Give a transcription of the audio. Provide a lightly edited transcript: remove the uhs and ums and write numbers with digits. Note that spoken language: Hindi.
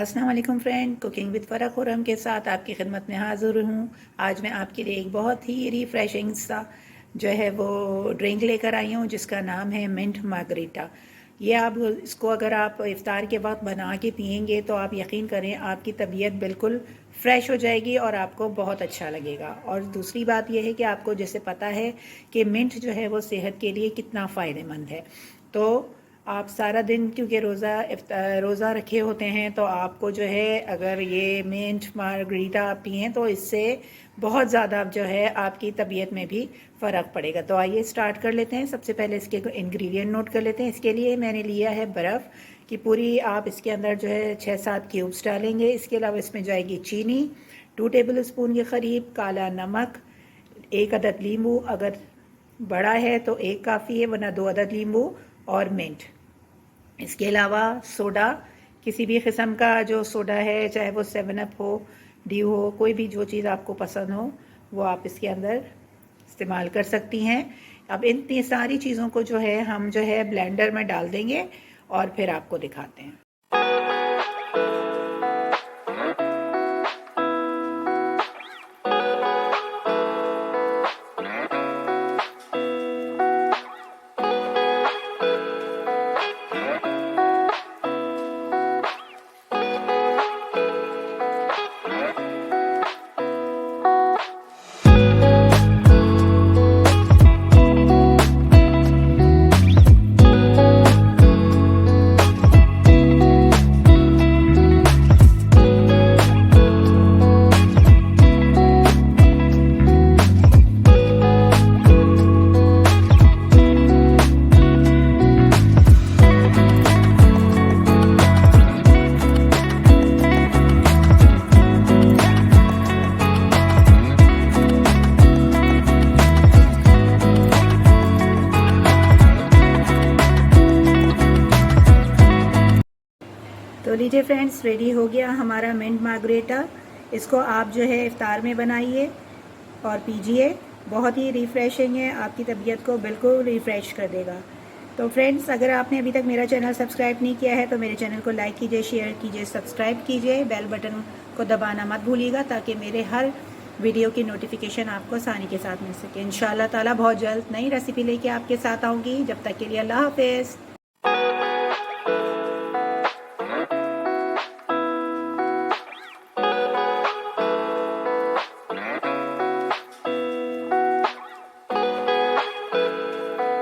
अस्सलाम वालेकुम फ्रेंड, कुकिंग विद फ़रा खुरम के साथ आपकी खिदमत में हाज़िर हूँ। आज मैं आपके लिए एक बहुत ही रिफ़्रेशिंग सा जो है वो ड्रिंक लेकर आई हूँ जिसका नाम है मिंट मार्गरीटा। ये आप इसको अगर आप इफ़्तार के वक्त बना के पियेंगे तो आप यकीन करें आपकी तबीयत बिल्कुल फ़्रेश हो जाएगी और आपको बहुत अच्छा लगेगा। और दूसरी बात यह है कि आपको जैसे पता है कि मिंट जो है वो सेहत के लिए कितना फ़ायदेमंद है, तो आप सारा दिन क्योंकि रोज़ा रखे होते हैं तो आपको जो है अगर ये मिंट मार्गरीटा आप पिएँ तो इससे बहुत ज़्यादा जो है आपकी तबीयत में भी फ़र्क पड़ेगा। तो आइए स्टार्ट कर लेते हैं। सबसे पहले इसके इंग्रेडिएंट नोट कर लेते हैं। इसके लिए मैंने लिया है बर्फ़ की पूरी, आप इसके अंदर जो है 6-7 क्यूब्स डालेंगे। इसके अलावा इसमें जाएगी चीनी 2 टेबल स्पून के करीब, काला नमक 1 अदद नींबू, अगर बड़ा है तो 1 काफ़ी है वरना 2 अदद नींबू, और मिंट। इसके अलावा सोडा, किसी भी किस्म का जो सोडा है, चाहे वो 7 अप हो, ड्यू हो, कोई भी जो चीज़ आपको पसंद हो वो आप इसके अंदर इस्तेमाल कर सकती हैं। अब इतनी सारी चीज़ों को जो है हम जो है ब्लेंडर में डाल देंगे और फिर आपको दिखाते हैं। तो लीजिए फ्रेंड्स, रेडी हो गया हमारा मिंट मार्गरीटा। इसको आप जो है इफ्तार में बनाइए और पीजिए। बहुत ही रिफ़्रेशिंग है, आपकी तबीयत को बिल्कुल रिफ़्रेश कर देगा। तो फ्रेंड्स, अगर आपने अभी तक मेरा चैनल सब्सक्राइब नहीं किया है तो मेरे चैनल को लाइक कीजिए, शेयर कीजिए, सब्सक्राइब कीजिए, बेल बटन को दबाना मत भूलिएगा ताकि मेरे हर वीडियो की नोटिफिकेशन आपको आसानी के साथ मिल सके। इंशाअल्लाह ताला बहुत जल्द नई रेसिपी लेके आपके साथ आऊँगी। जब तक के लिए अल्लाह हाफ़िज़।